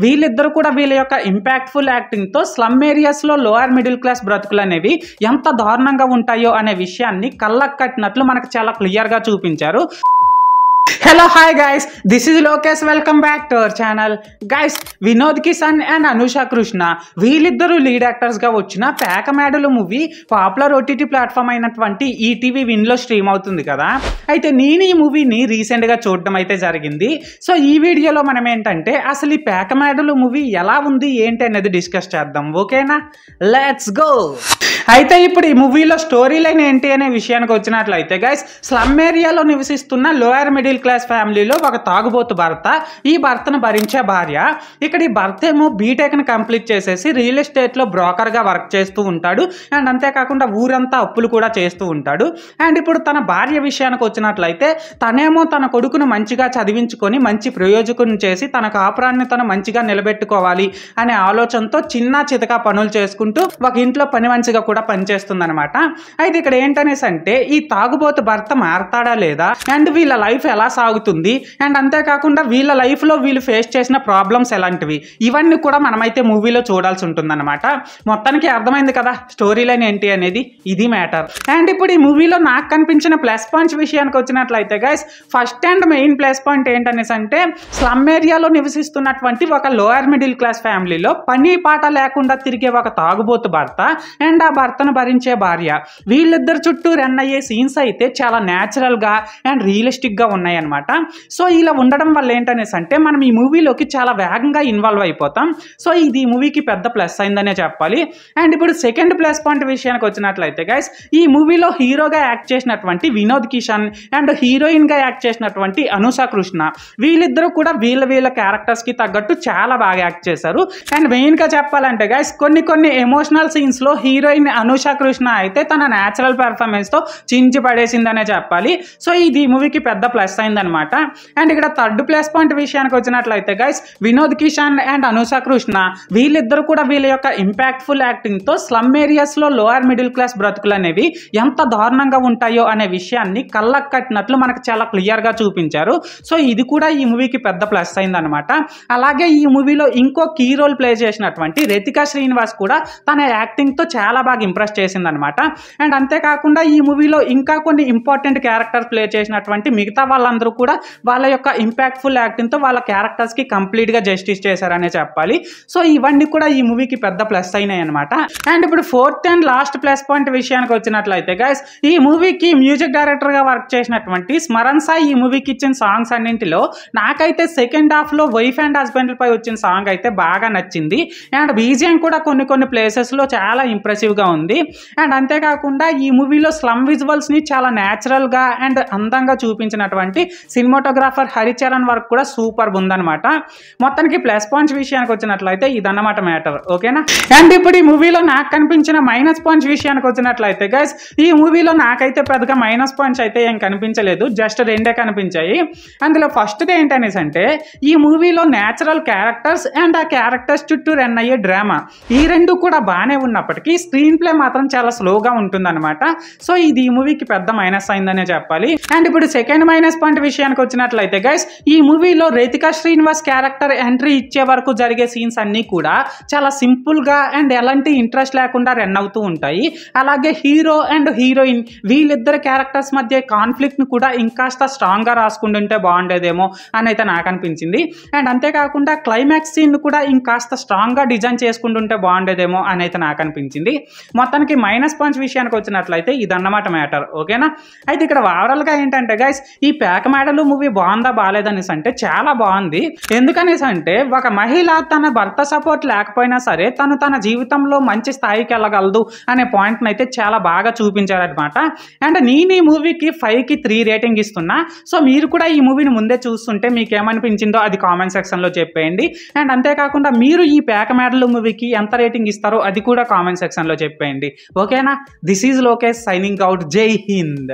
వీళ్ళిద్దరు కూడా వీళ్ళ యొక్క ఇంపాక్ట్ఫుల్ యాక్టింగ్తో స్లమ్ ఏరియాస్లో లోయర్ మిడిల్ క్లాస్ బ్రతుకులు అనేవి ఎంత దారుణంగా ఉంటాయో అనే విషయాన్ని కళ్ళకు కట్టినట్లు మనకు చాలా క్లియర్గా చూపించారు. Hello hi guys, this is Lokesh. Welcome back to our channel. Guys, Vinod Kishan and Anusha Krishna వీళ్ళిద్దరూ లీడ్ యాక్టర్స్గా వచ్చిన పేకమేడలు మూవీ పాపులర్ ఓటీటీ ప్లాట్ఫామ్ అయినటువంటి ఈటీవీ విన్లో స్ట్రీమ్ అవుతుంది కదా. అయితే నేను ఈ మూవీని రీసెంట్గా చూడడం అయితే జరిగింది. సో ఈ వీడియోలో మనం ఏంటంటే అసలు ఈ పేకమేడలు మూవీ ఎలా ఉంది ఏంటి అనేది డిస్కస్ చేద్దాం. ఓకేనా, లెట్స్ గో. అయితే ఇప్పుడు ఈ మూవీలో స్టోరీ లైన్ ఏంటి అనే విషయానికి వచ్చినట్లయితే గైస్, స్లమ్ ఏరియాలో నివసిస్తున్న లోయర్ మిడిల్ క్లాస్ ఫ్యామిలీలో ఒక తాగుబోతు భర్త, ఈ భర్తను భరించే భార్య. ఇక్కడ ఈ భర్త ఏమో బీటెక్ని కంప్లీట్ చేసేసి రియల్ ఎస్టేట్లో బ్రోకర్గా వర్క్ చేస్తూ ఉంటాడు. అండ్ అంతేకాకుండా ఊరంతా అప్పులు కూడా చేస్తూ ఉంటాడు. అండ్ ఇప్పుడు తన భార్య విషయానికి వచ్చినట్లయితే తనేమో తన కొడుకును మంచిగా చదివించుకొని మంచి ప్రయోజకుని చేసి తన కాపురాన్ని తను మంచిగా నిలబెట్టుకోవాలి అనే ఆలోచనతో చిన్న చితక పనులు చేసుకుంటూ ఒక ఇంట్లో పని మంచిగా కూడా పనిచేస్తుంది అనమాట. అయితే ఇక్కడ ఏంటనేసి అంటే ఈ తాగుబోతు భర్త మారతాడా లేదా, అండ్ వీళ్ళ లైఫ్ ఎలా సాగుతుంది, అండ్ అంతేకాకుండా వీళ్ళ లైఫ్లో వీళ్ళు ఫేస్ చేసిన ప్రాబ్లమ్స్ ఎలాంటివి, ఇవన్నీ కూడా మనమైతే మూవీలో చూడాల్సి ఉంటుంది అనమాట. మొత్తానికి అర్థమైంది కదా స్టోరీ లైన్ ఏంటి అనేది, ఇది మ్యాటర్. అండ్ ఇప్పుడు ఈ మూవీలో నాకు కనిపించిన ప్లస్ పాయింట్స్ విషయానికి వచ్చినట్లయితే guys, first and main plus point ఏంటనేసి అంటే స్లమ్ ఏరియాలో నివసిస్తున్నటువంటి ఒక లోయర్ మిడిల్ క్లాస్ ఫ్యామిలీలో పని పాట లేకుండా తిరిగే ఒక తాగుబోతు భర్త అండ్ ఆ భర్తను భరించే భార్య, వీళ్ళిద్దరు చుట్టూ రన్ అయ్యే సీన్స్ అయితే చాలా న్యాచురల్గా అండ్ రియలిస్టిక్గా ఉన్నాయన్నమాట. సో ఇలా ఉండడం వల్ల ఏంటనేసి అంటే మనం ఈ మూవీలోకి చాలా వేగంగా ఇన్వాల్వ్ అయిపోతాం. సో ఇది ఈ మూవీకి పెద్ద ప్లస్ అయిందనే చెప్పాలి. అండ్ ఇప్పుడు సెకండ్ ప్లస్ పాయింట్ విషయానికి వచ్చినట్లయితే గైస్, ఈ మూవీలో హీరోగా యాక్ట్ చేసినటువంటి వినోద్ కిషన్ అండ్ హీరోయిన్గా యాక్ట్ చేసినటువంటి అనుషా కృష్ణ, వీళ్ళిద్దరూ కూడా వీళ్ళ క్యారెక్టర్స్కి తగ్గట్టు చాలా బాగా యాక్ట్ చేశారు. అండ్ మెయిన్గా చెప్పాలంటే గైస్, కొన్ని ఎమోషనల్ సీన్స్లో హీరోయిన్ అనుషా కృష్ణ అయితే తన న్యాచురల్ పెర్ఫార్మెన్స్తో చించి పడేసిందనే చెప్పాలి. సో ఇది ఈ మూవీకి పెద్ద ప్లస్ అయిందనమాట. అండ్ ఇక్కడ థర్డ్ ప్లస్ పాయింట్ విషయానికి వచ్చినట్లయితే గైస్, వినోద్ కిషన్ అండ్ అనుషా కృష్ణ వీళ్ళిద్దరు కూడా వీళ్ళ యొక్క ఇంపాక్ట్ఫుల్ యాక్టింగ్తో స్లమ్ ఏరియాస్లో లోయర్ మిడిల్ క్లాస్ బ్రతుకులు అనేవి ఎంత దారుణంగా ఉంటాయో అనే విషయాన్ని కళ్ళకు కట్టినట్లు మనకు చాలా క్లియర్గా చూపించారు. సో ఇది కూడా ఈ మూవీకి పెద్ద ప్లస్ అయిందనమాట. అలాగే ఈ మూవీలో ఇంకో కీ రోల్ ప్లే చేసినటువంటి రితికా శ్రీనివాస్ కూడా తన యాక్టింగ్తో చాలా బాగా ఇంప్రెస్ చేసిందనమాట. అండ్ అంతేకాకుండా ఈ మూవీలో ఇంకా కొన్ని ఇంపార్టెంట్ క్యారెక్టర్స్ ప్లే చేసినటువంటి మిగతా వాళ్ళందరూ కూడా వాళ్ళ యొక్క ఇంపాక్ట్ఫుల్ యాక్టింగ్తో వాళ్ళ క్యారెక్టర్స్కి కంప్లీట్గా జస్టిస్ చేశారనే చెప్పాలి. సో ఇవన్నీ కూడా ఈ మూవీకి పెద్ద ప్లస్ అయినాయి అనమాట. అండ్ ఇప్పుడు fourth and last plus point విషయానికి వచ్చినట్లయితే గైస్, ఈ మూవీకి మ్యూజిక్ డైరెక్టర్గా వర్క్ చేసినటువంటి స్మరణ్ సాయి ఈ మూవీకి ఇచ్చిన సాంగ్స్ అన్నింటిలో నాకైతే సెకండ్ హాఫ్లో వైఫ్ అండ్ హస్బెండ్ పై వచ్చిన సాంగ్ అయితే బాగా నచ్చింది. అండ్ బీజిఎం కూడా కొన్ని ప్లేసెస్లో చాలా ఇంప్రెసివ్గా ఉంది. అండ్ అంతేకాకుండా ఈ మూవీలో స్లమ్ విజువల్స్ని చాలా న్యాచురల్గా అండ్ అందంగా చూపించినటువంటి సినిమాటోగ్రాఫర్ హరిచరణ్ వర్క్ కూడా సూపర్ ఉందన్నమాట. మొత్తానికి ప్లస్ పాయింట్స్ విషయానికి వచ్చినట్లయితే ఇదన్నమాట మ్యాటర్. ఓకేనా. అండ్ ఇప్పుడు ఈ మూవీలో నాకు కనిపించిన మైనస్ పాయింట్స్ విషయానికి వచ్చినట్లయితే గైస్, ఈ మూవీలో నాకైతే పెద్దగా మైనస్ పాయింట్స్ అయితే ఏం కనిపించలేదు, జస్ట్ రెండే కనిపించాయి. అందులో ఫస్ట్ది ఏంటనేసి అంటే ఈ మూవీలో న్యాచురల్ క్యారెక్టర్స్ అండ్ ఆ క్యారెక్టర్స్ చుట్టూ రన్ అయ్యే డ్రామా, ఈ రెండు కూడా బాగానే ఉన్నప్పటికీ స్క్రీన్ ప్లే మాత్రం చాలా స్లోగా ఉంటుందన్నమాట. సో ఇది ఈ మూవీకి పెద్ద మైనస్ అయిందనే చెప్పాలి. అండ్ ఇప్పుడు సెకండ్ మైనస్ పాయింట్ విషయానికి వచ్చినట్లయితే గైస్, ఈ మూవీలో రితికా శ్రీనివాస్ క్యారెక్టర్ ఎంట్రీ ఇచ్చే వరకు జరిగే సీన్స్ అన్నీ కూడా చాలా సింపుల్గా అండ్ ఎలాంటి ఇంట్రెస్ట్ లేకుండా రన్ అవుతూ ఉంటాయి. అలాగే హీరో అండ్ హీరోయిన్ వీళ్ళిద్దరు క్యారెక్టర్స్ మధ్య కాన్ఫ్లిక్ట్ని కూడా ఇంకాస్త స్ట్రాంగ్గా రాసుకుంటుంటే బాగుండేదేమో అని అయితే నాకు అనిపించింది. అండ్ అంతేకాకుండా క్లైమాక్స్ సీన్ కూడా ఇంకాస్త స్ట్రాంగ్గా డిజైన్ చేసుకుంటుంటే బాగుండేదేమో అని అయితే నాకు అనిపించింది. మొత్తానికి మైనస్ పాయింట్స్ విషయానికి వచ్చినట్లయితే ఇదన్నమాట మ్యాటర్. ఓకేనా. అయితే ఇక్కడ ఓవరాల్గా ఏంటంటే గైస్, ఈ పేకమేడలు మూవీ బాగుందా బాగాలేదనేసి అంటే చాలా బాగుంది. ఎందుకనేసి అంటే ఒక మహిళ తన భర్త సపోర్ట్ లేకపోయినా సరే తన జీవితంలో మంచి స్థాయికి వెళ్ళగలదు అనే పాయింట్ని అయితే చాలా బాగా చూపించారనమాట. అండ్ నేను ఈ మూవీకి 5కి 3 రేటింగ్ ఇస్తున్నా. సో మీరు కూడా ఈ మూవీని ముందే చూస్తుంటే మీకు ఏమనిపించిందో అది కామెంట్ సెక్షన్లో చెప్పేయండి. అండ్ అంతేకాకుండా మీరు ఈ పేకమేడలు మూవీకి ఎంత రేటింగ్ ఇస్తారో అది కూడా కామెంట్ సెక్షన్లో చెప్పేయండి. ఓకేనా. This is Lokesh signing out. జై హింద్.